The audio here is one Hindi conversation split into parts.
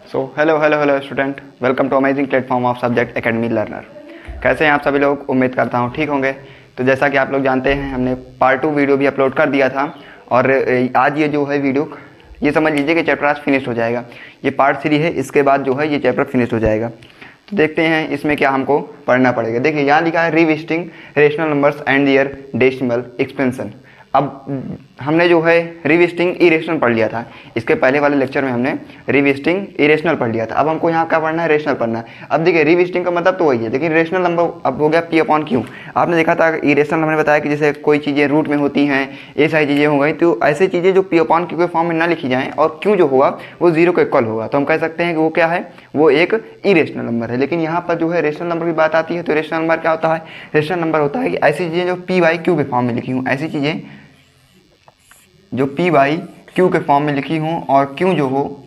So hello student, welcome to amazing platform of subject academy learner. कैसे हैं आप सभी लोग? उम्मीद करता हूँ ठीक होंगे। तो जैसा कि आप लोग जानते हैं, हमने पार्ट 2 वीडियो भी अपलोड कर दिया था और आज ये जो है वीडियो, ये समझ लीजिए कि चैप्टर आज फिनिश हो जाएगा। ये पार्ट 3 है, इसके बाद जो है ये चैप्टर फिनिश हो जाएगा। तो देखते हैं इसमें क्या हमको पढ़ना पड़ेगा। देखिए यहाँ लिखा है revisiting rational numbers and their decimal expansion. अब हमने जो है रिविजिटिंग इरेशनल पढ़ लिया था, इसके पहले वाले लेक्चर में हमने रिविजिटिंग इरेशनल पढ़ लिया था। अब हमको यहाँ क्या पढ़ना है? रेशनल पढ़ना है। अब देखिए रिविजिटिंग का मतलब तो वही है, लेकिन रेशनल नंबर अब हो गया पी अपॉन क्यू। आपने देखा था इरेशनल हमने बताया कि जैसे कोई चीज़ें रूट में होती हैं, ये सारी चीज़ें हो गई, तो ऐसी चीज़ें जो पी अपॉन क्यू के फॉर्म में ना लिखी जाएँ और क्यू जो होगा वो 0 के इक्वल होगा, तो हम कह सकते हैं कि वो क्या है, वो एक इरेशनल नंबर है। लेकिन यहाँ पर जो है रेशनल नंबर की बात आती है, तो रेशनल नंबर क्या होता है? रेशनल नंबर होता है कि ऐसी चीज़ें जो पी बाई क्यू के फॉर्म में लिखी हूँ, ऐसी चीज़ें जो p बाई क्यू के फॉर्म में लिखी हूँ और q जो हो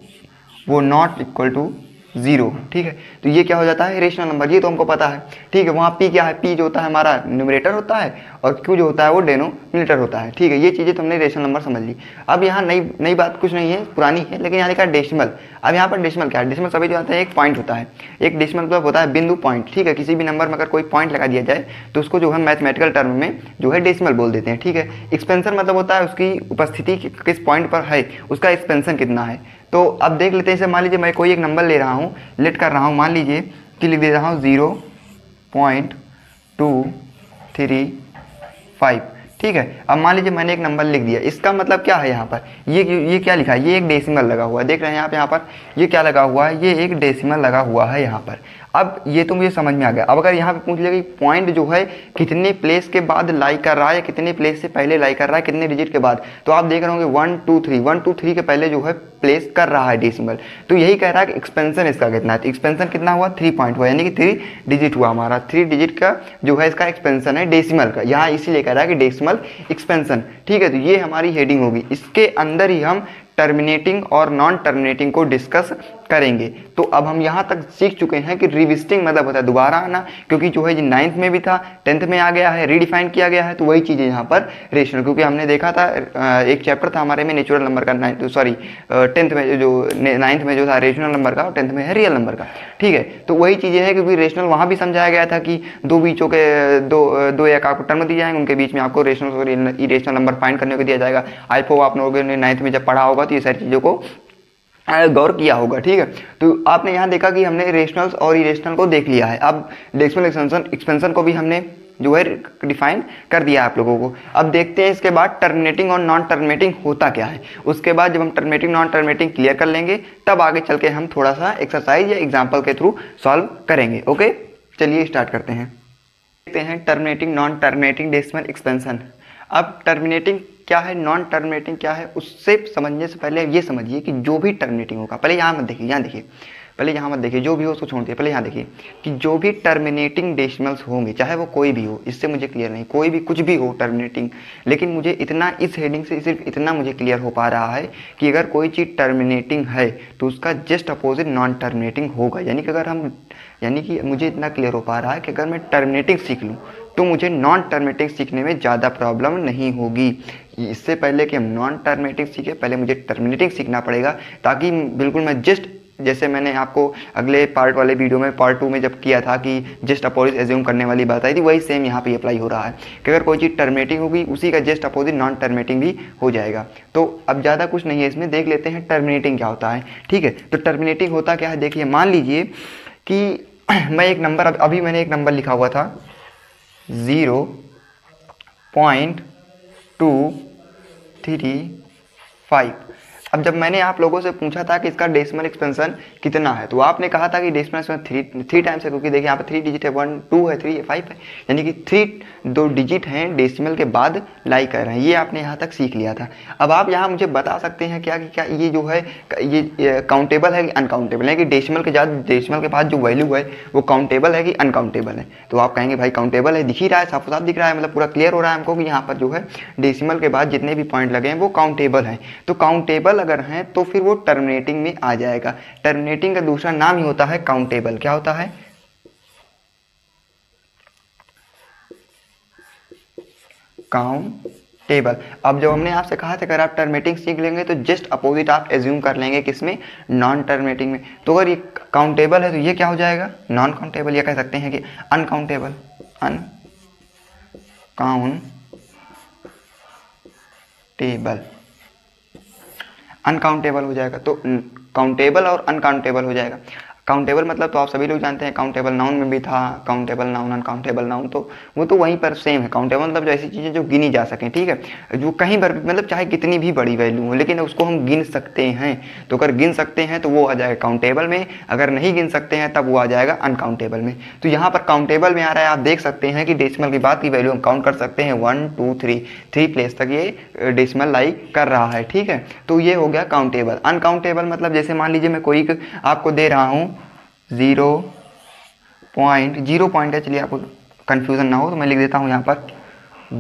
वो नॉट इक्वल टू 0। ठीक है, तो ये क्या हो जाता है? Rational number. ये तो हमको पता है। ठीक है, वहाँ p क्या है? p जो होता है हमारा न्यूमरेटर होता है और q जो होता है वो डेनोमिनेटर होता है। ठीक है, ये चीज़ें तो हमने रेशनल नंबर समझ ली। अब यहाँ नई बात कुछ नहीं है, पुरानी है, लेकिन यहाँ लिखा है डेसिमल। अब यहाँ पर डेसिमल क्या है? डेसिमल सभी जो आते हैं एक पॉइंट होता है। एक डेसिमल मतलब होता है बिंदु, पॉइंट। ठीक है, किसी भी नंबर में अगर कोई पॉइंट लगा दिया जाए तो उसको जो है मैथमेटिकल टर्म में जो है डेसिमल बोल देते हैं। ठीक है, एक्सपेंशन मतलब होता है उसकी उपस्थिति किस पॉइंट पर है, उसका एक्सपेंशन कितना है। तो अब देख लेते हैं, जैसे मान लीजिए मैं कोई एक नंबर ले रहा हूँ, लेट कर रहा हूँ, मान लीजिए कि लिख दे रहा हूँ 0.235। ठीक है, अब मान लीजिए मैंने एक नंबर लिख दिया, इसका मतलब क्या है? यहाँ पर ये क्या लिखा है? ये एक डेसिमल लगा हुआ है। देख रहे हैं आप यहाँ पर ये क्या लगा हुआ है? ये एक डेसिमल लगा हुआ है यहाँ पर। अब ये तो मुझे समझ में आ गया। अब अगर यहाँ पे पूछ लिया कि पॉइंट जो है कितने प्लेस के बाद लाई कर रहा है या कितने प्लेस से पहले लाई कर रहा है, कितने डिजिट के बाद, तो आप देख रहे होंगे 1 2 3 1 2 3 के पहले जो है प्लेस कर रहा है डेसिमल। तो यही कह रहा है कि एक्सपेंशन इसका कितना है। तो एक्सपेंशन कितना हुआ? 3 पॉइंट हुआ, यानी कि 3 डिजिट हुआ हमारा। 3 डिजिट का जो है इसका एक्सपेंशन है डेसिमल का। यहाँ इसीलिए कह रहा है कि डेसिमल एक्सपेंशन। ठीक है, तो ये हमारी हेडिंग होगी। इसके अंदर ही हम टर्मिनेटिंग और नॉन टर्मिनेटिंग को डिस्कस करेंगे। तो अब हम यहाँ तक सीख चुके हैं कि रिविजिटिंग मतलब होता है दोबारा आना, क्योंकि जो है 9th में भी था, 10th में आ गया है, रीडिफाइन किया गया है। तो वही चीज़ें यहाँ पर रेशनल, क्योंकि हमने देखा था एक चैप्टर था हमारे में नेचुरल नंबर का, 10th में जो 9th में जो था रेशनल नंबर का और 10th में है रियल नंबर का। ठीक है, तो वही चीज़ें हैं, क्योंकि रेशनल वहाँ भी समझाया गया था कि दो बीचों के दो एक आपको टर्म दिए जाएंगे, उनके बीच में आपको रेशनल और इरेशनल नंबर फाइंड करने को दिया जाएगा। आई होप आप लोगों ने 9th में जब पढ़ा होगा तो ये सारी चीज़ों को गौर किया होगा। ठीक है, तो आपने यहाँ देखा कि हमने रेशनल्स और इरेशनल को देख लिया है। अब डेसिमल एक्सपेंशन को भी हमने जो है डिफाइन कर दिया आप लोगों को। अब देखते हैं इसके बाद टर्मिनेटिंग और नॉन टर्मिनेटिंग होता क्या है। उसके बाद जब हम टर्मिनेटिंग नॉन टर्मिनेटिंग क्लियर कर लेंगे, तब आगे चल के हम थोड़ा सा एक्सरसाइज या एग्जाम्पल के थ्रू सॉल्व करेंगे। ओके, चलिए स्टार्ट करते हैं। देखते हैं terminating non terminating decimal expansion. अब टर्मिनेटिंग क्या है, नॉन टर्मिनेटिंग क्या है, उससे समझने से पहले ये समझिए कि जो भी टर्मिनेटिंग होगा, पहले यहाँ मत देखिए, यहाँ देखिए, पहले यहाँ मत देखिए, जो भी हो उसको छोड़ दिए, पहले यहाँ देखिए कि जो भी टर्मिनेटिंग डेसिमल्स होंगे, चाहे वो कोई भी हो, इससे मुझे क्लियर नहीं, कोई भी कुछ भी हो टर्मिनेटिंग, लेकिन मुझे इतना इस हेडिंग से सिर्फ इतना मुझे क्लियर हो पा रहा है कि अगर कोई चीज़ टर्मिनेटिंग है तो उसका जस्ट अपोजिट नॉन टर्मिनेटिंग होगा। यानी कि मुझे इतना क्लियर हो पा रहा है कि अगर मैं टर्मिनेटिंग सीख लूँ तो मुझे नॉन टर्मिनेटिंग सीखने में ज़्यादा प्रॉब्लम नहीं होगी। इससे पहले कि हम नॉन टर्मिनेटिंग सीखें, पहले मुझे टर्मिनेटिंग सीखना पड़ेगा, ताकि बिल्कुल मैं जैसे मैंने आपको अगले पार्ट वाले वीडियो में पार्ट 2 में जब किया था कि जस्ट अपोजिट एज्यूम करने वाली बात आई थी, वही सेम यहाँ पे अप्लाई हो रहा है कि अगर कोई चीज़ टर्मिनेटिंग होगी उसी का जस्ट अपोजिट नॉन टर्मिनेटिंग भी हो जाएगा। तो अब ज़्यादा कुछ नहीं है इसमें, देख लेते हैं टर्मिनेटिंग क्या होता है। ठीक है, तो टर्मिनेटिंग होता क्या है, देखिए मान लीजिए कि मैं एक नंबर, अभी मैंने एक नंबर लिखा हुआ था 0.235। अब जब मैंने आप लोगों से पूछा था कि इसका डेसिमल एक्सपेंशन कितना है, तो आपने कहा था कि डेसिमल एक्सपेंशन 3 टाइम्स है, क्योंकि देखिए यहाँ पर 3 डिजिट है, 1 2 है, 3 है, 5 है, यानी कि 2 डिजिट हैं डेसिमल के बाद लाई कर रहे हैं। ये आपने यहाँ तक सीख लिया था। अब आप यहाँ मुझे बता सकते हैं क्या कि क्या ये जो है ये काउंटेबल है कि अनकाउंटेबल है, कि डेसिमल के बाद जो वैल्यू है वो काउंटेबल है कि अनकाउंटेबल है। तो आप कहेंगे भाई काउंटेबल है, दिख ही रहा है, साफ साफ दिख रहा है, मतलब पूरा क्लियर हो रहा है हमको कि यहाँ पर जो है डेसिमल के बाद जितने भी पॉइंट लगे हैं वो काउंटेबल हैं। तो काउंटेबल अगर हैं तो फिर वो टर्मिनेटिंग में आ जाएगा। टर्मिनेटिंग का दूसरा नाम ही होता है काउंटेबल। क्या होता है? काउंटेबल। टेबल। अब जब हमने आपसे कहा था अगर आप टर्मिनेटिंग सीख लेंगे तो जस्ट अपोजिट आप एज्यूम कर लेंगे किसमें, नॉन टर्मिनेटिंग में। तो अगर ये काउंटेबल है तो ये क्या हो जाएगा, नॉन काउंटेबल, या कह सकते हैं कि अनकाउंटेबल, अनकाउंटेबल हो जाएगा। तो काउंटेबल और अनकाउंटेबल हो जाएगा। काउंटेबल मतलब तो आप सभी लोग जानते हैं, काउंटेबल नाउन में भी था, काउंटेबल नाउन, अनकाउंटेबल नाउन, तो वो तो वहीं पर सेम है। काउंटेबल मतलब जो ऐसी चीज़ें जो गिनी जा सकें, ठीक है, जो कहीं पर मतलब चाहे कितनी भी बड़ी वैल्यू हो लेकिन उसको हम गिन सकते हैं। तो अगर गिन सकते हैं तो वो आ जाएगा काउंटेबल में, अगर नहीं गिन सकते हैं तब वो आ जाएगा अनकाउंटेबल में। तो यहाँ पर काउंटेबल में आ रहा है, आप देख सकते हैं कि डेसिमल के बाद की वैल्यू हम काउंट कर सकते हैं 1 2 3 प्लेस तक ये डेसिमल लाई कर रहा है, ठीक है। तो ये हो गया काउंटेबल। अनकाउंटेबल मतलब जैसे मान लीजिए मैं कोई आपको दे रहा हूँ 0 पॉइंट है, चलिए आपको कंफ्यूजन ना हो तो मैं लिख देता हूँ यहाँ पर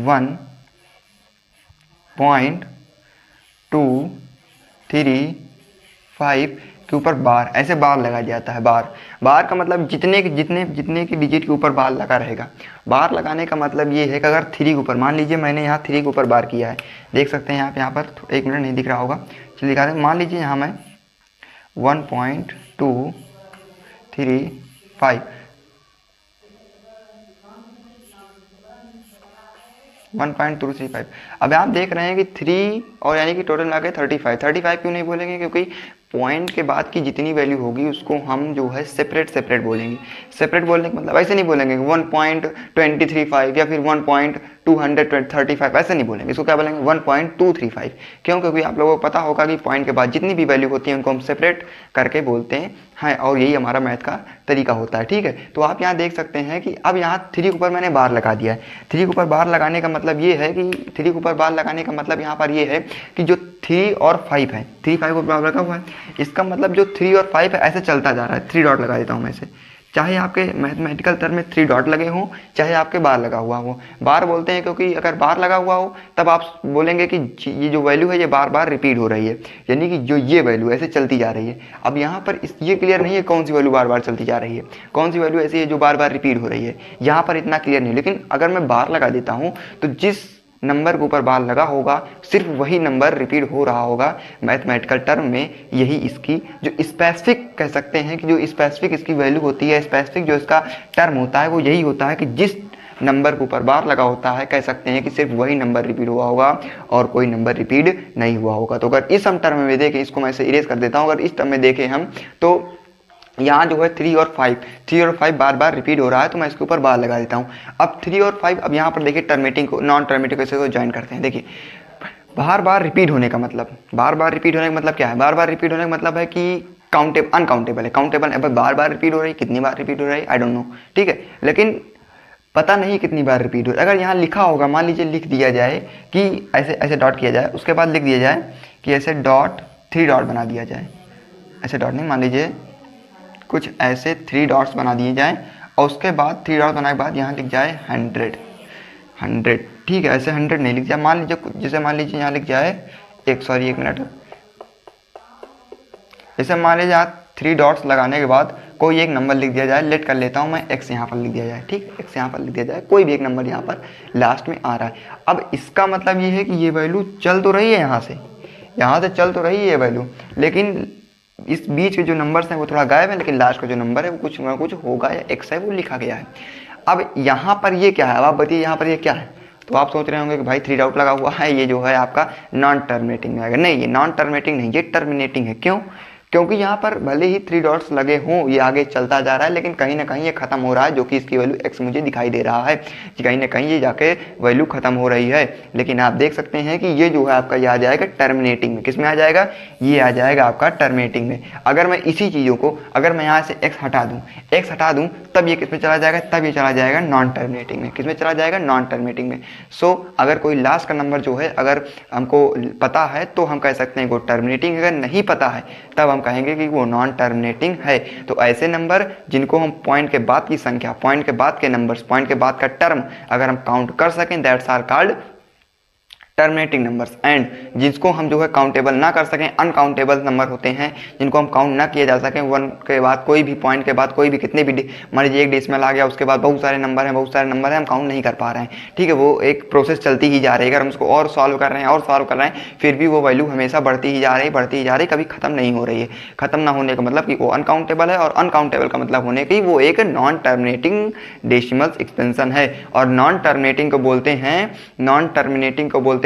1.235 के ऊपर बार, ऐसे बार लगाया जाता है। बार का मतलब जितने की डिजिट के ऊपर बार लगा रहेगा। बार लगाने का मतलब ये है कि अगर 3 के ऊपर, मान लीजिए मैंने यहाँ 3 के ऊपर बार किया है, देख सकते हैं आप यहाँ पर, एक मिनट नहीं दिख रहा होगा, चलिए दिखा दें। मान लीजिए यहाँ मैं 1.235 अब आप देख रहे हैं कि 3 और यानी कि टोटल लगा के 35 क्यों नहीं बोलेंगे, क्योंकि पॉइंट के बाद की जितनी वैल्यू होगी उसको हम जो है सेपरेट बोलेंगे। सेपरेट बोलने का मतलब ऐसे नहीं बोलेंगे 1.235 या फिर 1.235, ऐसे नहीं बोलेंगे। इसको क्या बोलेंगे 1.235। क्यों, क्योंकि आप लोगों को पता होगा कि पॉइंट के बाद जितनी भी वैल्यू होती है उनको हम सेपरेट करके बोलते हैं, और यही हमारा मैथ का तरीका होता है, ठीक है। तो आप यहाँ देख सकते हैं कि अब यहाँ 3 के ऊपर मैंने बार लगा दिया है। 3 के ऊपर बार लगाने का मतलब ये है कि 3 के ऊपर बार लगाने का मतलब यहाँ पर ये है कि जो 3 और 5 है, 3 5 को बराबर लगा हुआ है, इसका मतलब जो 3 और 5 है ऐसे चलता जा रहा है। 3 डॉट लगा देता हूँ मैं इसे, चाहे आपके मैथमेटिकल टर्म में 3 डॉट लगे हों, चाहे आपके बार लगा हुआ हो। बार बोलते हैं क्योंकि अगर बार लगा हुआ हो तब आप बोलेंगे कि ये जो वैल्यू है ये बार बार रिपीट हो रही है, यानी कि जो ये वैल्यू ऐसे चलती जा रही है। अब यहाँ पर ये क्लियर नहीं है कौन सी वैल्यू बार बार चलती जा रही है, कौन सी वैल्यू ऐसी है जो बार बार रिपीट हो रही है, यहाँ पर इतना क्लियर नहीं। लेकिन अगर मैं बार लगा देता हूँ तो जिस नंबर के ऊपर बार लगा होगा सिर्फ वही नंबर रिपीट हो रहा होगा मैथमेटिकल टर्म में। यही इसकी जो स्पेसिफिक कह सकते हैं कि जो स्पेसिफिक इसकी वैल्यू होती है, स्पेसिफिक जो इसका टर्म होता है वो यही होता है कि जिस नंबर के ऊपर बार लगा होता है कह सकते हैं कि सिर्फ वही नंबर रिपीट हुआ होगा और कोई नंबर रिपीट नहीं हुआ होगा। तो अगर इस हम टर्म में देखें, इसको मैं इसे इरेज कर देता हूँ, अगर इस टर्म में देखें हम तो यहाँ जो है 3 और 5 बार बार रिपीट हो रहा है, तो मैं इसके ऊपर बार लगा देता हूँ। अब 3 और 5, अब यहाँ पर देखिए टर्मिनेटिंग को नॉन टर्मिनेटिंग को ज्वाइन करते हैं। देखिए बार बार रिपीट होने का मतलब, क्या है, बार बार रिपीट होने का मतलब है कि अनकाउंटेबल है। काउंटेबल है, बार बार रिपीट हो रही, कितनी बार रिपीट हो रही आई डोंट नो, ठीक है, लेकिन पता नहीं कितनी बार रिपीट हो रही। अगर यहाँ लिखा होगा, मान लीजिए लिख दिया जाए कि ऐसे डॉट किया जाए, उसके बाद लिख दिया जाए कि ऐसे 3 डॉट बना दिया जाए, ऐसे डॉट नहीं, मान लीजिए कुछ ऐसे 3 डॉट्स बना दिए जाएं और उसके बाद 3 डॉट बनाने के बाद यहाँ लिख जाए 100, ठीक है। ऐसे 100 नहीं लिख जाए, मान लीजिए जैसे मान लीजिए यहाँ लिख जाए एक मिनट, जैसे मान लीजिए यहाँ 3 डॉट्स लगाने के बाद कोई एक नंबर लिख दिया जाए, लेट कर लेता हूँ मैं, x यहाँ पर लिख दिया जाए, ठीक है, x यहाँ पर लिख दिया जाए, कोई भी एक नंबर यहाँ पर लास्ट में आ रहा है। अब इसका मतलब ये है कि ये वैल्यू चल तो रही है, यहाँ से चल तो रही है ये वैल्यू, लेकिन इस बीच के जो नंबर्स हैं वो थोड़ा गायब है, लेकिन लास्ट का जो नंबर है वो कुछ ना कुछ होगा या x है वो लिखा गया है। अब यहाँ पर ये क्या है, अब आप बताइए यहाँ पर ये क्या है। तो आप सोच रहे होंगे कि भाई 3 डॉट लगा हुआ है, ये जो है आपका नॉन टर्मिनेटिंग में आएगा। नहीं, ये नॉन टर्मिनेटिंग नहीं, ये टर्मिनेटिंग है। क्यों, क्योंकि यहाँ पर भले ही 3 डॉट्स लगे हों, ये आगे चलता जा रहा है, लेकिन कहीं ना कहीं ये खत्म हो रहा है, जो कि इसकी वैल्यू x मुझे दिखाई दे रहा है, कहीं ना कहीं ये जाके वैल्यू खत्म हो रही है। लेकिन आप देख सकते हैं कि ये जो है आपका ये आ जाएगा टर्मिनेटिंग में। किस में आ जाएगा, ये आ जाएगा आपका टर्मिनेटिंग में। अगर मैं इसी चीज़ों को, अगर मैं यहाँ से x हटा दूँ तब ये किस में चला जाएगा, तब ये चला जाएगा नॉन टर्मिनेटिंग में। किस में चला जाएगा, नॉन टर्मिनेटिंग में। सो अगर कोई लास्ट का नंबर जो है अगर हमको पता है तो हम कह सकते हैं वो टर्मिनेटिंग, अगर नहीं पता है तब हम कहेंगे कि वो नॉन टर्मिनेटिंग है। तो ऐसे नंबर जिनको हम पॉइंट के बाद की संख्या, पॉइंट के बाद के नंबर्स, पॉइंट के बाद का टर्म अगर हम काउंट कर सकें, that's are called terminating numbers, and जिसको हम जो है काउंटेबल ना कर सकें, अनकाउंटेबल नंबर होते हैं जिनको हम काउंट ना किए जा सकें। वन के बाद कोई भी पॉइंट के बाद कोई भी कितने भी मान लीजिए एक डेसिमल आ गया, उसके बाद बहुत सारे नंबर हैं हम काउंट नहीं कर पा रहे हैं, ठीक है, वो एक प्रोसेस चलती ही जा रही है। अगर हम उसको और सॉल्व कर रहे हैं और सॉल्व कर रहे हैं फिर भी वो वैल्यू हमेशा बढ़ती ही जा रही, कभी खत्म नहीं हो रही है। खत्म ना होने का मतलब कि वो अनकाउंटेबल है, और अनकाउंटेबल का मतलब होने की वो एक नॉन टर्मिनेटिंग डेसिमल एक्सपेंशन है। और नॉन टर्मिनेटिंग को बोलते हैं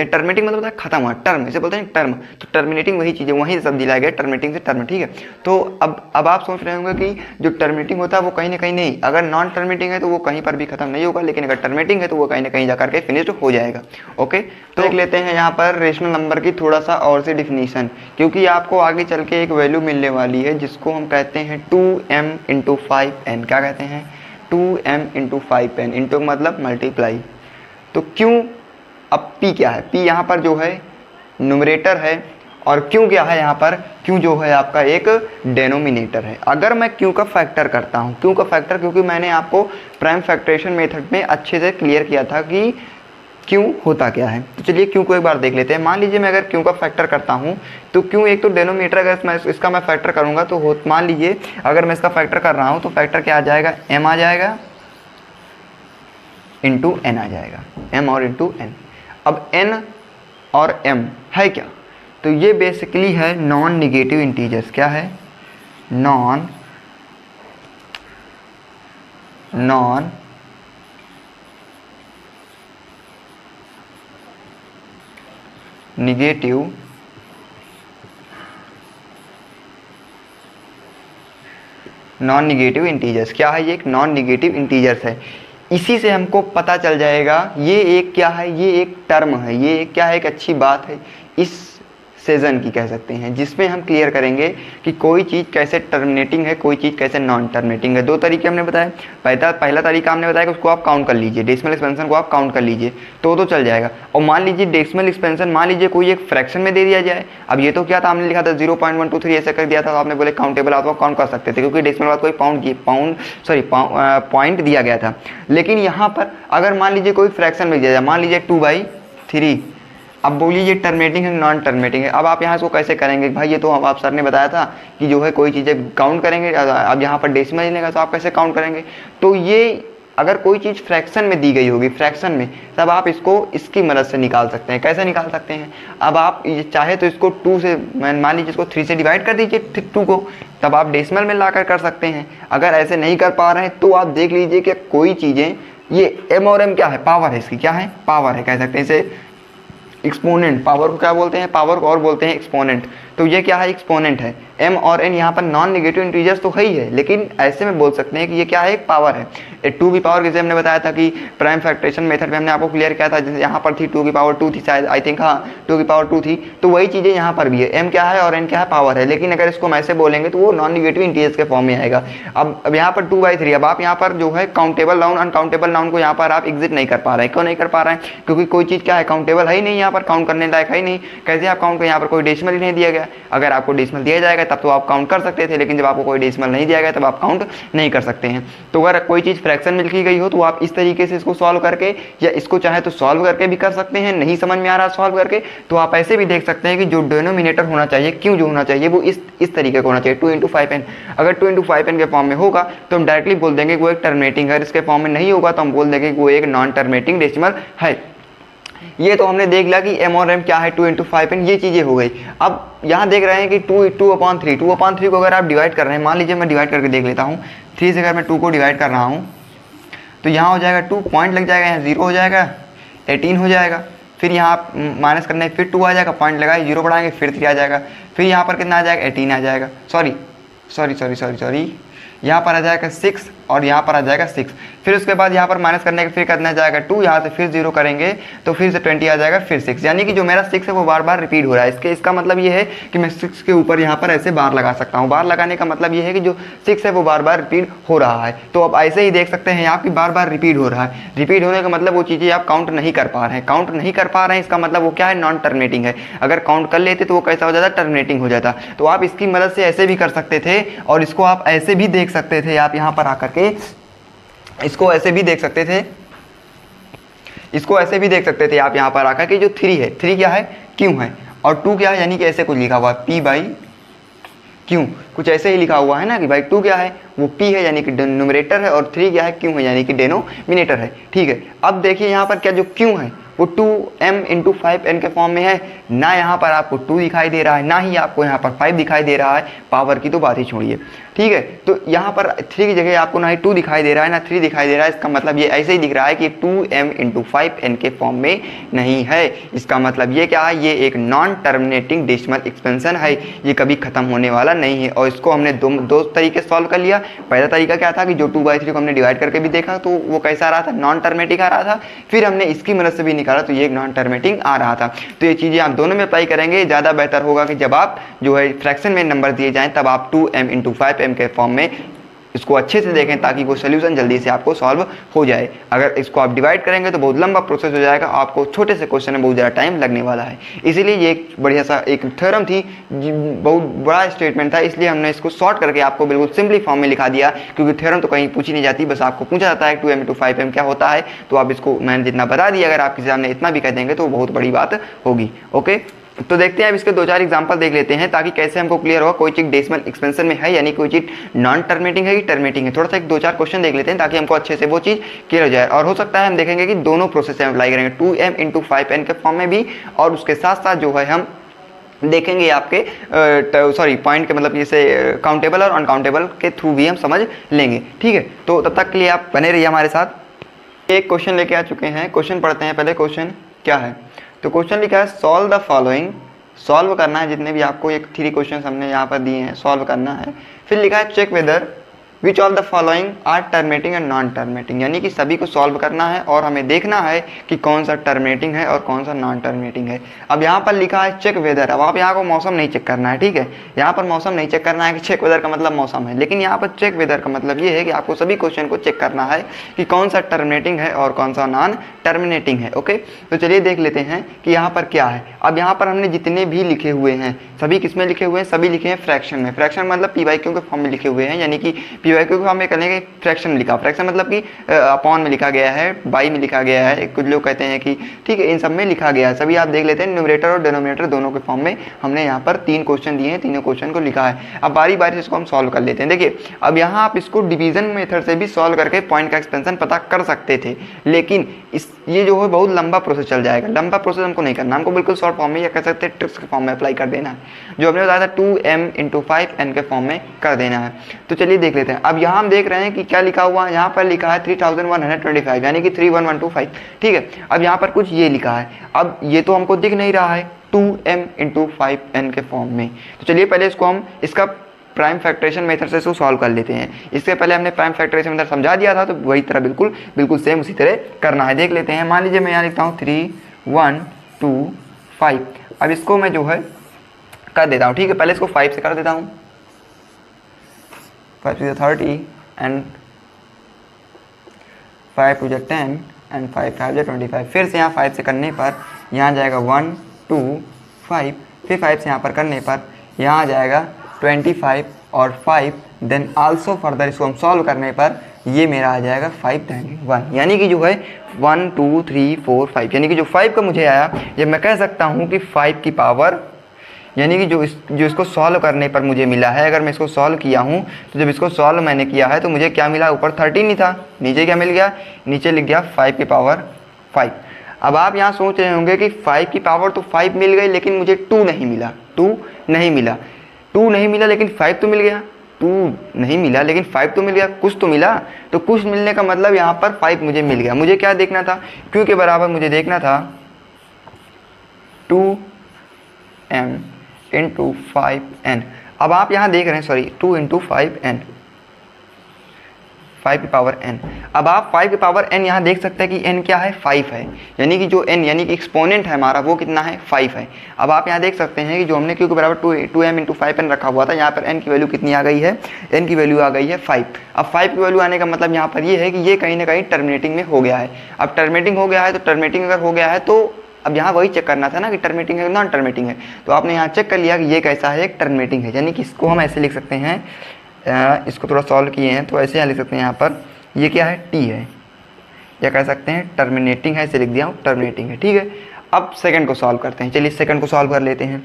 टर्मिनेटिंग मतलब खत्म हुआ, टर्म इसे बोलते हैं टर्म। तो टर्मिनेटिंग वही चीज़ है, वहीं सब दिलाया गया टर्मिनेटिंग से टर्म, ठीक है। तो अब आप सोच रहे होंगे कि जो टर्मिनेटिंग होता है वो कहीं ना कहीं नहीं, अगर नॉन टर्मिनेटिंग है तो वो कहीं पर भी खत्म नहीं होगा, लेकिन अगर टर्मिनेटिंग है तो वो कहीं ना कहीं जाकर के फिनिश्ड हो जाएगा। ओके, तो देख लेते हैं यहाँ पर रेशनल नंबर की थोड़ा सा और से डिफिनीशन, क्योंकि आपको आगे चल के एक वैल्यू मिलने वाली है जिसको हम कहते हैं 2m × 5n। क्या कहते हैं? 2m × 5n, इंटू मतलब मल्टीप्लाई। तो क्यों, अब p क्या है? p यहाँ पर जो है न्यूमरेटर है, और क्यों क्या है यहाँ पर? क्यों जो है आपका एक डेनोमिनेटर है। अगर मैं क्यों का फैक्टर करता हूँ, क्यों का फैक्टर, क्योंकि मैंने आपको प्राइम फैक्टरेशन मेथड में अच्छे से क्लियर किया था कि क्यों होता क्या है। तो चलिए क्यों को एक बार देख लेते हैं। मान लीजिए मैं अगर क्यों का फैक्टर करता हूँ तो क्यों एक तो डेनोमिनेटर, अगर मैं इसका मैं फैक्टर करूँगा तो मान लीजिए अगर मैं इसका फैक्टर कर रहा हूँ तो फैक्टर क्या आ जाएगा? m आ जाएगा इंटू n आ जाएगा, m और इंटू n। अब n और m है क्या? तो ये बेसिकली है नॉन निगेटिव इंटीजर्स। क्या है? Non negative integers. क्या है? ये एक नॉन निगेटिव इंटीजर्स है। इसी से हमको पता चल जाएगा ये एक क्या है, ये एक टर्म है, ये एक क्या है, एक अच्छी बात है इस सेजन की कह सकते हैं, जिसमें हम क्लियर करेंगे कि कोई चीज़ कैसे टर्मिनेटिंग है, कोई चीज़ कैसे नॉन टर्मिनेटिंग है। दो तरीके हमने बताया। पहला तरीका हमने बताया कि उसको आप काउंट कर लीजिए, डेसिमल एक्सपेंशन को आप काउंट कर लीजिए तो चल जाएगा। और मान लीजिए डेसिमल एक्सपेंशन मान लीजिए कोई एक फ्रैक्शन में दे दिया जाए। अब ये तो क्या था, हमने लिखा था 0.123 ऐसा कर दिया था, तो आपने बोले काउंटेबल, आप काउंट कर सकते थे क्योंकि डेसिमल बाद कोई पॉइंट दिया गया था। लेकिन यहाँ पर अगर मान लीजिए कोई फ्रैक्शन में दिया जाए, मान लीजिए 2/3, अब बोलिए ये टर्मिनेटिंग है नॉन टर्मिनेटिंग है। अब आप यहाँ इसको कैसे करेंगे? भाई ये तो आप सर ने बताया था कि जो है कोई चीज़ें काउंट करेंगे, अब यहाँ पर डेसिमल लेगा तो आप कैसे काउंट करेंगे? तो ये अगर कोई चीज़ फ्रैक्शन में दी गई होगी, फ्रैक्शन में, तब आप इसको इसकी मदद से निकाल सकते हैं। कैसे निकाल सकते हैं? अब आप चाहे तो इसको 2 से, मान लीजिए इसको 3 से डिवाइड कर दीजिए 2 को, तब आप डेसिमल में लाकर कर सकते हैं। अगर ऐसे नहीं कर पा रहे हैं तो आप देख लीजिए कि कोई चीज़ें, ये m और m क्या है? पावर है इसकी। क्या है? पावर है, कह सकते हैं इसे एक्सपोनेंट। पावर को क्या बोलते हैं? पावर को और बोलते हैं एक्सपोनेंट। तो ये क्या है? एक्सपोनेंट है। m और n यहाँ पर नॉन नेगेटिव इंटीजर्स तो है ही है, लेकिन ऐसे में बोल सकते हैं कि ये क्या है? एक पावर है। 2 की पावर, जैसे हमने बताया था कि प्राइम फैक्टरेशन मेथड में हमने आपको क्लियर किया था, जैसे यहाँ पर थी 2 की पावर 2 थी शायद, आई थिंक, हाँ 2 की पावर 2 थी। तो वही चीज़ें यहाँ पर भी है। m क्या है और n क्या है? पावर है। लेकिन अगर इसको हम ऐसे बोलेंगे तो वो नॉन नेगेटिव इंटीजर्स के फॉर्म में आएगा। अब यहाँ पर 2/3, अब आप यहाँ पर जो है काउंटेबल नाउन अनकाउंटेबल नाउन को यहाँ पर आप एग्जिट नहीं कर पा रहे हैं। क्यों नहीं कर पा रहे हैं? क्योंकि कोई चीज़ क्या है? काउंटेबल है ही नहीं, यहाँ पर काउंट करने लायक है ही नहीं। कैसे आप काउंट करें? यहाँ पर कोई डेसिमल ही नहीं दिया गया। अगर आपको डेसिमल दिया जाएगा तब तो आप काउंट कर सकते थे, लेकिन जब आपको कोई डेसिमल नहीं दिया गया तब आप काउंट नहीं कर सकते हैं। तो अगर कोई चीज़ फ्रैक्शन में लिखी गई हो तो आप इस तरीके से इसको सॉल्व करके, या इसको चाहे तो सॉल्व करके भी कर सकते हैं। नहीं समझ में आ रहा सॉल्व करके तो आप ऐसे भी देख सकते हैं कि जो डिनोमिनेटर होना चाहिए, क्यों जो होना चाहिए, वो इस तरीके का होना चाहिए, 2 × 5n। अगर 2 × 5n के फॉर्म में होगा तो हम डायरेक्टली बोल देंगे कि वो एक टर्मिनेटिंग है। इसके फॉर्म में नहीं होगा तो हम बोल देंगे कि वो एक नॉन टर्मिनेटिंग डेसिमल है। ये तो हमने देख लिया कि m और m क्या है, 2 × 5n, ये चीज़ें हो गई। अब यहाँ देख रहे हैं कि 2/3 को अगर आप डिवाइड कर रहे हैं, मान लीजिए मैं डिवाइड करके देख लेता हूँ। 3 से अगर मैं 2 को डिवाइड कर रहा हूँ तो यहाँ हो जाएगा 2, पॉइंट लग जाएगा, यहाँ 0 हो जाएगा, 18 हो जाएगा। फिर यहाँ माइनस करने फिर 2 आ जाएगा, पॉइंट लगाए 0 बढ़ाएंगे फिर 3 आ जाएगा। फिर यहाँ पर कितना आ जाएगा? 18 आ जाएगा। सॉरी, यहाँ पर आ जाएगा 6 और यहाँ पर आ जाएगा 6। फिर उसके बाद यहाँ पर माइनस करने के फिर कितना जाएगा 2, यहाँ से फिर 0 करेंगे तो फिर से 20 आ जाएगा, फिर 6। यानी कि जो मेरा 6 है वो बार बार रिपीट हो रहा है। इसका मतलब ये है कि मैं 6 के ऊपर यहाँ पर ऐसे बार लगा सकता हूँ। बार लगाने का मतलब ये है कि जो 6 है वो बार बार रिपीट हो रहा है। तो अब ऐसे ही देख सकते हैं आप कि बार बार रिपीट हो रहा है। रिपीट होने का मतलब वो चीज़ें आप काउंट नहीं कर पा रहे हैं। काउंट नहीं कर पा रहे हैं इसका मतलब वो क्या है? नॉन टर्मिनेटिंग है। अगर काउंट कर लेते तो वो कैसा हो जाता? टर्मिनेटिंग हो जाता। तो आप इसकी मदद से ऐसे भी कर सकते थे और इसको आप ऐसे भी देख सकते थे। आप यहाँ पर आकर के इसको ऐसे भी देख सकते थे, इसको ऐसे भी देख सकते थे आप यहाँ पर आकर कि जो 3 है, 3 क्या है, क्यों है, और 2 क्या है, यानी कि ऐसे कुछ लिखा हुआ है P/Q, कुछ ऐसे ही लिखा हुआ है ना कि भाई 2 क्या है, वो P है यानी कि न्यूमरेटर है, और 3 क्या है, Q है यानी कि डेनोमिनेटर है। ठीक है, अब देखिए यहाँ पर क्या जो Q है वो 2m × 5n के फॉर्म में है, ना यहाँ पर आपको 2 दिखाई दे रहा है, ना ही आपको यहाँ पर 5 दिखाई दे रहा है, पावर की तो बात ही छोड़िए। ठीक है, तो यहाँ पर 3 की जगह आपको ना ही 2 दिखाई दे रहा है ना 3 दिखाई दे रहा है, इसका मतलब ये ऐसे ही दिख रहा है कि 2m × 5n के फॉर्म में नहीं है। इसका मतलब ये क्या है, ये एक नॉन टर्मिनेटिंग डेसिमल एक्सपेंशन है, ये कभी खत्म होने वाला नहीं है। और इसको हमने दो तरीके सॉल्व कर लिया। पहला तरीका क्या था कि जो 2/3 को हमने डिवाइड करके भी देखा तो वो कैसा रहा था, नॉन टर्मिनेटिंग आ रहा था, फिर हमने इसकी मदद से भी निकाला तो ये एक नॉन टर्मिनेटिंग आ रहा था। तो ये चीज़ें आप दोनों में अप्लाई करेंगे, ज़्यादा बेहतर होगा कि जब आप जो है फ्रैक्शन में नंबर दिए जाएँ तब आप 2m × 5m के फॉर्म में इसको अच्छे से देखें ताकि वो सोल्यूशन जल्दी से आपको सॉल्व हो जाए। अगर इसको आप डिवाइड करेंगे तो बहुत लंबा प्रोसेस हो जाएगा, आपको छोटे से क्वेश्चन में बहुत ज़्यादा टाइम लगने वाला है। इसीलिए ये एक बढ़िया सा एक थ्योरम थी, बहुत बड़ा स्टेटमेंट था, इसलिए हमने इसको शॉर्ट करके आपको बिल्कुल सिंपली फॉर्म में लिखा दिया, क्योंकि थ्योरम तो कहीं पूछी नहीं जाती, बस आपको पूछा जाता है 2m × 5m क्या होता है, तो आप इसको मैंने जितना बता दिया, अगर आप किसी सामने इतना भी कह देंगे तो बहुत बड़ी बात होगी। ओके, तो देखते हैं अब इसके 2-4 एग्जांपल देख लेते हैं ताकि कैसे हमको क्लियर होगा कोई चीज़ डेसिमल एक्सपेंशन में है यानी कोई चीज़ नॉन टर्मिनेटिंग है कि टर्मिनेटिंग है। थोड़ा सा एक 2-4 क्वेश्चन देख लेते हैं ताकि हमको अच्छे से वो चीज़ क्लियर हो जाए। और हो सकता है हम देखेंगे कि दोनों प्रोसेस हम अप्लाई करेंगे 2m × 5n के फॉर्म में भी, और उसके साथ साथ जो है हम देखेंगे आपके पॉइंट के मतलब जैसे काउंटेबल और अनकाउंटेबल के थ्रू भी हम समझ लेंगे। ठीक है, तो तब तक के लिए आप बने रहिए हमारे साथ। एक क्वेश्चन लेके आ चुके हैं, क्वेश्चन पढ़ते हैं। पहले क्वेश्चन क्या है, तो क्वेश्चन लिखा है सॉल्व द फॉलोइंग, सॉल्व करना है जितने भी आपको एक 3 क्वेश्चन हमने यहाँ पर दिए हैं, सॉल्व करना है। फिर लिखा है check whether which of the following are terminating and non terminating, यानी कि सभी को सॉल्व करना है और हमें देखना है कि कौन सा टर्मिनेटिंग है और कौन सा नॉन टर्मिनेटिंग है। अब यहाँ पर लिखा है चेक वेदर, अब आप यहाँ को मौसम नहीं चेक करना है, ठीक है, यहाँ पर मौसम नहीं चेक करना है कि चेक वेदर का मतलब मौसम है, लेकिन यहाँ पर चेक वेदर का मतलब ये है कि आपको सभी क्वेश्चन को चेक करना है कि कौन सा टर्मिनेटिंग है और कौन सा नॉन टर्मिनेटिंग है। ओके, तो चलिए देख लेते हैं कि यहाँ पर क्या है। अब यहाँ पर हमने जितने भी लिखे हुए हैं सभी किस में लिखे हुए हैं, सभी लिखे हैं फ्रैक्शन में। फ्रैक्शन मतलब P/Q के फॉर्म में लिखे हुए हैं, यानी कि P/Q के फॉर्म में करेंगे फ्रैक्शन लिखा, फ्रैक्शन मतलब कि अपॉन में लिखा गया है, बाई में लिखा गया है, कुछ लोग कहते हैं कि ठीक है, इन सब में लिखा गया है। सभी आप देख लेते हैं, न्यूमरेटर और डिनोमिनेटर दोनों के फॉर्म में हमने यहाँ पर 3 क्वेश्चन दिए हैं, तीनों क्वेश्चन को लिखा है। अब बारी बारी से इसको हम सॉल्व कर लेते हैं। देखिए, अब यहाँ आप इसको डिवीजन मेथड से भी सॉल्व करके पॉइंट का एक्सपेंशन पता कर सकते थे, लेकिन ये जो है बहुत लंबा प्रोसेस चल जाएगा। लंबा प्रोसेस हमको नहीं करना, हमको बिल्कुल शॉर्ट फॉर्म में या कह सकते हैं ट्रिक्स के फॉर्म में अप्लाई कर देना है, जो हमने बताया था 2m × 5n के फॉर्म में कर देना है। तो चलिए देख लेते हैं। अब यहाँ हम देख रहे हैं कि क्या लिखा हुआ है, यहाँ पर लिखा है 3125 यानी कि 31125। ठीक है, अब यहाँ पर कुछ ये लिखा है, अब ये तो हमको दिख नहीं रहा है 2m × 5n के फॉर्म में। तो चलिए पहले इसको हम इसका प्राइम फैक्टरेशन मेथड से इसको सॉल्व कर लेते हैं। इससे पहले हमने प्राइम फैक्टरेशन मेथड समझा दिया था, तो वही तरह बिल्कुल सेम उसी तरह करना है। देख लेते हैं। मान लीजिए मैं यहाँ लिखता हूँ 3125। अब इसको मैं जो है कर देता हूँ, ठीक है, पहले इसको 5 से कर देता हूँ, 5 to 30 एंड 5 to 10 एंड 5 5 25। फिर से यहाँ 5 से करने पर यहाँ जाएगा 1 2 5, फिर 5 से यहाँ पर करने पर यहाँ आ जाएगा 25 और 5, देन आल्सो फर्दर इसको हम सॉल्व करने पर ये मेरा आ जाएगा 591, यानी कि जो है 1 2 3 4 5, यानी कि जो 5 का मुझे आया, ये मैं कह सकता हूँ कि 5 की पावर, यानी कि जो इसको सॉल्व करने पर मुझे मिला है, अगर मैं इसको सॉल्व किया हूँ तो जब इसको सॉल्व मैंने किया है तो मुझे क्या मिला, ऊपर 13 ही था, नीचे क्या मिल गया, नीचे लिख गया 5 की पावर 5। अब आप यहाँ सोच रहे होंगे कि 5 की पावर तो 5 मिल गई, लेकिन मुझे 2 नहीं मिला, 2 नहीं मिला, लेकिन 5 तो मिल गया, 2 नहीं मिला लेकिन 5 तो मिल गया, कुछ तो मिला। तो कुछ मिलने का मतलब यहाँ पर 5 मुझे मिल गया। मुझे क्या देखना था, Q के बराबर मुझे देखना था 2m × 5n। अब आप यहाँ देख रहे हैं, सॉरी 2 × 5n, 5 की पावर n। अब आप 5 की पावर n यहाँ देख सकते हैं कि n क्या है, 5 है, यानी कि जो n यानी कि एक्सपोनेंट है हमारा वो कितना है, 5 है। अब आप यहाँ देख सकते हैं कि जो हमने q के बराबर 2m × 5n रखा हुआ था, यहाँ पर n की वैल्यू कितनी आ गई है, n की वैल्यू आ गई है 5। अब 5 की वैल्यू आने का मतलब यहाँ पर ये है कि ये कहीं ना कहीं टर्मिनेटिंग में हो गया है। अब टर्मिनेटिंग हो गया है, तो टर्मिनेटिंग अगर हो गया है तो अब यहाँ वही चेक करना था ना कि टर्मिनेटिंग है नॉन टर्मिनेटिंग है। तो आपने यहाँ चेक कर लिया कि ये कैसा है, एक टर्मिनेटिंग है, यानी कि इसको हम ऐसे लिख सकते हैं, इसको थोड़ा सॉल्व किए हैं तो ऐसे यहाँ लिख सकते हैं, यहाँ पर ये क्या है, t है, या कह सकते हैं टर्मिनेटिंग है, इसे लिख दिया हूँ टर्मिनेटिंग है, ठीक है। अब सेकंड को सॉल्व करते हैं, चलिए सेकंड को सॉल्व कर लेते हैं।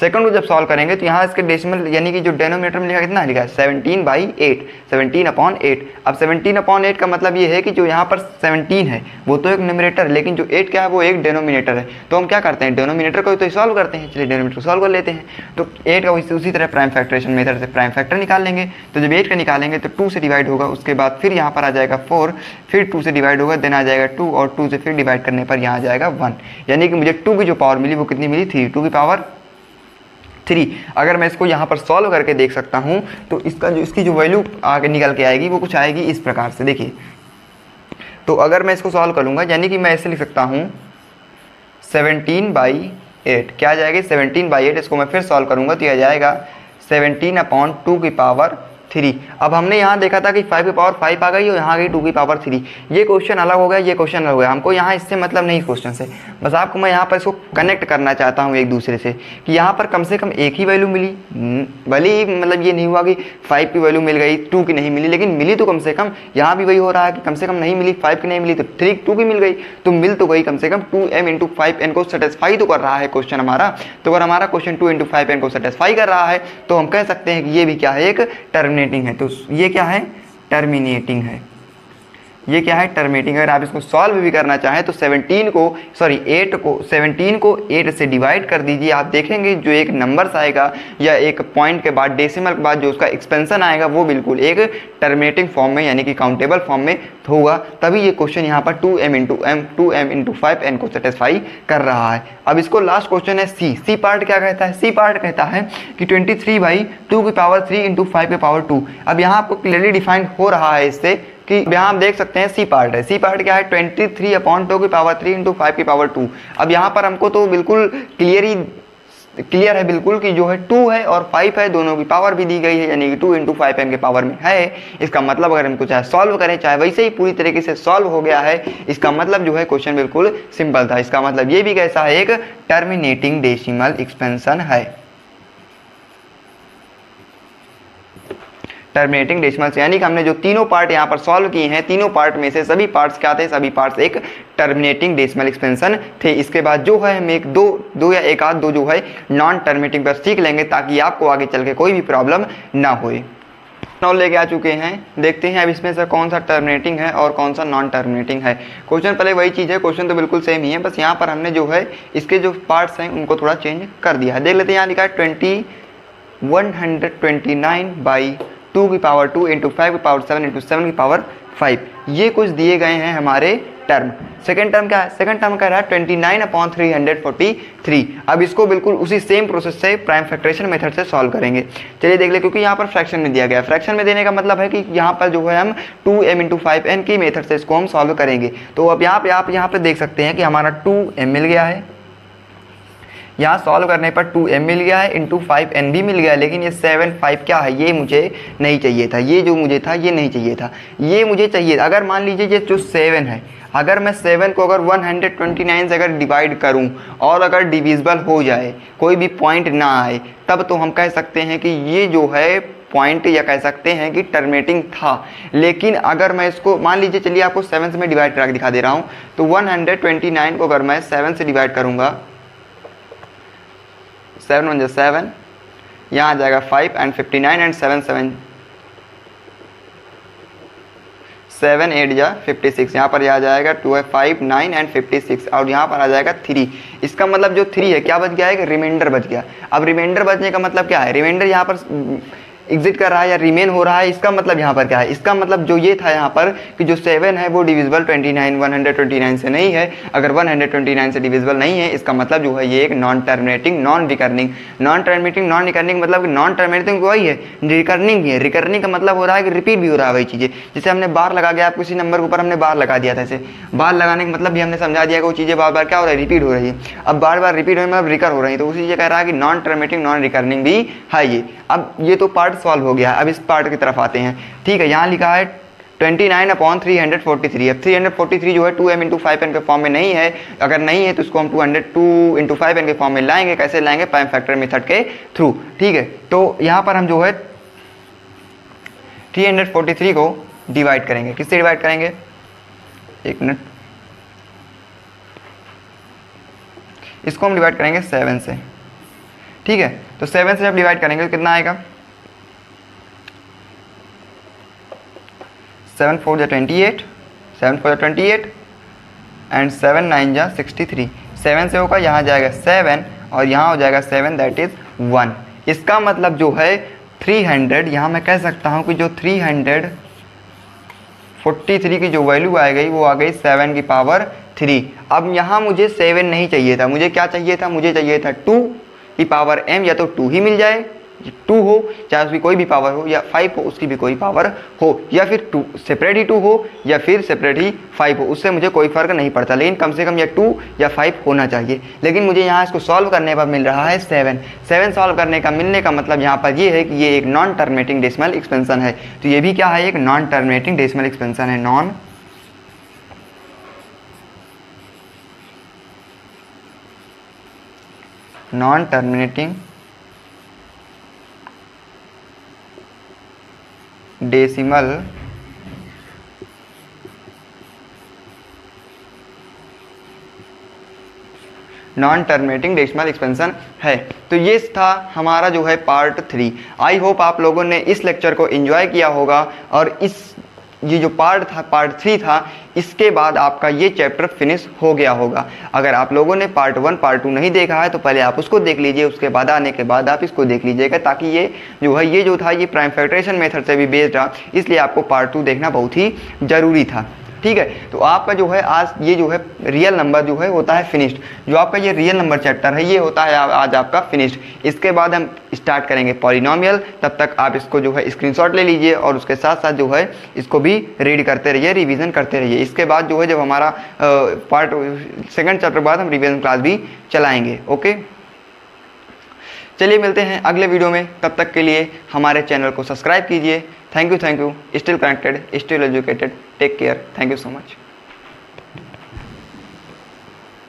सेकंड को जब सॉल्व करेंगे तो यहाँ इसके डेसिमल यानी कि जो डेनोमिनेटर में लिखा कितना लिखा है 17/8, 17/8। अब 17/8 का मतलब ये है कि जो यहाँ पर 17 है वो तो एक न्यूमरेटर, लेकिन जो 8 क्या है वो एक डेनोमिनेटर है। तो हम क्या करते हैं, डेनोमिनेटर को तो सॉल्व करते हैं, चलिए डेनोमिनेटर सॉल्व कर लेते हैं। तो 8 का उसी तरह प्राइम फैक्टरेशन मेथड से प्राइम फैक्टर निकाल लेंगे। तो जब 8 का निकालेंगे तो 2 से डिवाइड होगा, उसके बाद फिर यहाँ पर आ जाएगा 4, फिर 2 से डिवाइड होगा, देन आ जाएगा 2 और 2 से फिर डिवाइड करने पर यहाँ आ जाएगा 1, यानी कि मुझे 2 की जो पावर मिली वो कितनी मिली 3, 2 की पावर 3। अगर मैं इसको यहाँ पर सॉल्व करके देख सकता हूँ तो इसकी जो वैल्यू आगे निकल के आएगी वो कुछ आएगी इस प्रकार से, देखिए। तो अगर मैं इसको सॉल्व करूँगा यानी कि मैं ऐसे लिख सकता हूँ 17/8, क्या आ जाएगी 17/8। इसको मैं फिर सॉल्व करूँगा तो यह जाएगा 17/2 की पावर 3। अब हमने यहाँ देखा था कि 5 की पावर 5 आ गई और यहाँ आ गई 2 की पावर 3। ये क्वेश्चन अलग हो गया, ये क्वेश्चन अलग हो गया, हमको यहाँ इससे मतलब नहीं क्वेश्चन से, बस आपको मैं यहाँ पर इसको कनेक्ट करना चाहता हूँ एक दूसरे से कि यहाँ पर कम से कम एक ही वैल्यू मिली, भले ही मतलब ये नहीं हुआ कि 5 की वैल्यू मिल गई 2 की नहीं मिली, लेकिन मिली तो कम से कम। यहाँ भी वही हो रहा है कि कम से कम नहीं मिली, 5 की नहीं मिली तो 2 की मिल गई, तो मिल तो गई कम से कम। 2m × 5n को सेटिस्फाई तो कर रहा है क्वेश्चन हमारा। तो अगर हमारा क्वेश्चन 2 × 5n को सेटिस्फाई कर रहा है तो हम कह सकते हैं कि ये भी क्या है, एक टर्मिनेटिंग है। तो ये क्या है, टर्मिनेटिंग है। ये क्या है, टर्मिनेटिंग। अगर आप इसको सॉल्व भी करना चाहें तो 17 को 8 से डिवाइड कर दीजिए, आप देखेंगे जो एक नंबर्स आएगा या एक पॉइंट के बाद डेसिमल के बाद जो उसका एक्सपेंशन आएगा वो बिल्कुल एक टर्मिनेटिंग फॉर्म में यानी कि काउंटेबल फॉर्म में होगा, तभी ये क्वेश्चन यहाँ पर 2m × 5n को सेटिस्फाई कर रहा है। अब इसको लास्ट क्वेश्चन है सी पार्ट क्या कहता है, सी पार्ट कहता है कि 23/2 की पावर 3 × 5 की पावर 2। अब यहाँ आपको क्लियरली डिफाइन हो रहा है इससे कि यहाँ आप देख सकते हैं सी पार्ट है। सी पार्ट क्या है 23/2 की पावर 3 × 5 की पावर 2। अब यहाँ पर हमको तो बिल्कुल क्लियर है बिल्कुल कि जो है 2 है और 5 है, दोनों की पावर भी दी गई है यानी कि 2 × 5n के पावर में है। इसका मतलब अगर हमको चाहे सॉल्व करें चाहे वैसे ही पूरी तरीके से सॉल्व हो गया है। इसका मतलब जो है क्वेश्चन बिल्कुल सिंपल था। इसका मतलब ये भी कैसा है, एक टर्मिनेटिंग डेसिमल एक्सपेंशन है। टर्मिनेटिंग डेसिमल्स यानी कि हमने जो तीनों पार्ट यहाँ पर सॉल्व किए हैं, तीनों पार्ट में से सभी पार्ट्स क्या थे, सभी पार्ट्स एक टर्मिनेटिंग डेसिमल एक्सपेंशन थे। इसके बाद जो है हम एक दो या एक आध दो जो है नॉन टर्मिनेटिंग पर सीख लेंगे ताकि आपको आगे चल के कोई भी प्रॉब्लम ना होए। नॉन लेके आ चुके हैं, देखते हैं अब इसमें से कौन सा टर्मिनेटिंग है और कौन सा नॉन टर्मिनेटिंग है। क्वेश्चन पहले वही चीज़ है, क्वेश्चन तो बिल्कुल सेम ही है, बस यहाँ पर हमने जो है इसके जो पार्ट्स हैं उनको थोड़ा चेंज कर दिया है। देख लेते हैं, यहाँ लिखा है 129/2 की पावर 2 × 5 की पावर 7 × 7 की पावर 5। ये कुछ दिए गए हैं हमारे टर्म। सेकंड टर्म क्या है, सेकंड टर्म कह रहा है 29/343। अब इसको बिल्कुल उसी सेम प्रोसेस से प्राइम फैक्टरेशन मेथड से सॉल्व करेंगे। चलिए देख ले, क्योंकि यहाँ पर फ्रैक्शन में दिया गया है। फ्रैक्शन में देने का मतलब है कि यहाँ पर जो है हम 2m × 5n की मेथड से इसको हम सॉल्व करेंगे। तो अब यहाँ पे आप यहाँ पे देख सकते हैं कि हमारा 2m मिल गया है, यहाँ सॉल्व करने पर 2m मिल गया है, इंटू 5n भी मिल गया है, लेकिन ये 7 5 क्या है, ये मुझे नहीं चाहिए था। ये जो मुझे था ये नहीं चाहिए था, ये मुझे चाहिए। अगर मान लीजिए ये जो 7 है, अगर मैं 7 को अगर 129 से अगर डिवाइड करूं और अगर डिविजिबल हो जाए, कोई भी पॉइंट ना आए, तब तो हम कह सकते हैं कि ये जो है पॉइंट या कह सकते हैं कि टर्मिनेटिंग था। लेकिन अगर मैं इसको मान लीजिए, चलिए आपको 7 से मैं डिवाइड करके दिखा दे रहा हूँ, तो 129 को अगर मैं 7 से डिवाइड करूँगा, 7 1 7, यहाँ आ जाएगा 5 एंड 59 एंड 7 8 या 56, यहाँ पर यह आ जाएगा 2 5 9 एंड 56 और यहाँ पर आ जाएगा 3। इसका मतलब जो 3 है क्या बच गया है, कि रिमाइंडर बच गया। अब रिमाइंडर बचने का मतलब क्या है, रिमाइंडर यहाँ पर एग्जिट कर रहा है या रिमेन हो रहा है। इसका मतलब यहाँ पर क्या है, इसका मतलब जो ये था यहाँ पर कि जो 7 है वो डिविजिबल 129 से नहीं है। अगर 129 से डिविजिबल नहीं है, इसका मतलब जो है ये एक नॉन टर्मिनेटिंग नॉन रिकर्निंग मतलब नॉन टर्मिनेटिंग वही है, रिकर्निंग है। रिकर्निंग का मतलब हो रहा है कि रिपीट भी हो रहा है वही चीज़ें। जैसे हमने बार लगा दिया, आप किसी नंबर के ऊपर हमने बार लगा दिया था, ऐसे बार लगाने का मतलब भी हमने समझा दिया कि वो चीज़ें बार बार क्या हो रहा है, रिपीट हो रही है। अब बार बार रिपीट होने मतलब रिकर हो रही है, तो उसी चीज़ कह रहा है कि नॉन टर्मिनेटिंग नॉन रिकर्निंग भी है ये। अब ये तो पार्ट सॉल्व हो गया है, अब इस पार्ट की तरफ आते हैं। ठीक है, यहाँ लिखा है 29/343। अब 343 जो है 2m × 5n के फॉर्म में नहीं है। अगर नहीं है तो इसको हम 2 × 5n के फॉर्म में लाएंगे। कैसे लाएंगे, प्राइम फैक्टर मेथड के थ्रू। ठीक है, तो यहाँ पर हम जो है 343 को डिवाइड करेंगे, किससे डिवाइड करेंगे, एक मिनट, इसको हम डिवाइड करेंगे 7 से, ठीक है। तो 7 से जब डिवाइड करेंगे तो कितना आएगा, 7 4 जा 28, 7 4 जा 28 एंड 7 9 जा 63। 7 से होगा यहाँ जाएगा 7 और यहाँ हो जाएगा 7, दैट इज़ 1। इसका मतलब जो है 300, यहाँ मैं कह सकता हूँ कि जो 343 की जो वैल्यू आ गई वो आ गई 7 की पावर 3। अब यहाँ मुझे 7 नहीं चाहिए था, मुझे क्या चाहिए था, मुझे चाहिए था 2 की पावर m, या तो 2 ही मिल जाए, 2 हो चाहे उसकी कोई भी पावर हो, या 5 हो उसकी भी कोई पावर हो, या फिर 2 सेपरेट ही 2 हो या फिर सेपरेट ही 5 हो, उससे मुझे कोई फ़र्क नहीं पड़ता, लेकिन कम से कम ये 2 या 5 होना चाहिए। लेकिन मुझे यहाँ इसको सॉल्व करने पर मिल रहा है 7 सॉल्व करने का मिलने का मतलब यहाँ पर ये है कि ये एक नॉन टर्मिनेटिंग डेसिमल एक्सपेंशन है। तो ये भी क्या है, एक नॉन टर्मिनेटिंग डेसिमल एक्सपेंशन है, non terminating decimal non terminating decimal expansion है। तो ये था हमारा जो है पार्ट 3। आई होप आप लोगों ने इस लेक्चर को एंजॉय किया होगा, और ये जो पार्ट 3 था, इसके बाद आपका ये चैप्टर फिनिश हो गया होगा। अगर आप लोगों ने पार्ट 1 पार्ट 2 नहीं देखा है तो पहले आप उसको देख लीजिए, उसके बाद आने के बाद आप इसको देख लीजिएगा, ताकि ये जो था ये प्राइम फैक्टराइजेशन मेथड से भी बेस्ड रहा, इसलिए आपको पार्ट 2 देखना बहुत ही ज़रूरी था, ठीक है। तो आपका जो है आज ये जो है रियल नंबर जो है होता है फिनिश्ड। जो आपका ये रियल नंबर चैप्टर है ये होता है आज आपका फिनिश्ड। इसके बाद हम स्टार्ट करेंगे पॉलिनोमियल। तब तक आप इसको जो है स्क्रीनशॉट ले लीजिए और उसके साथ साथ जो है इसको भी रीड करते रहिए, रिवीजन करते रहिए। इसके बाद जो है जब हमारा पार्ट 2 चैप्टर बाद हम रिवीजन क्लास भी चलाएँगे। ओके, चलिए मिलते हैं अगले वीडियो में, तब तक के लिए हमारे चैनल को सब्सक्राइब कीजिए। Thank you, still connected, still educated, take care, thank you so much.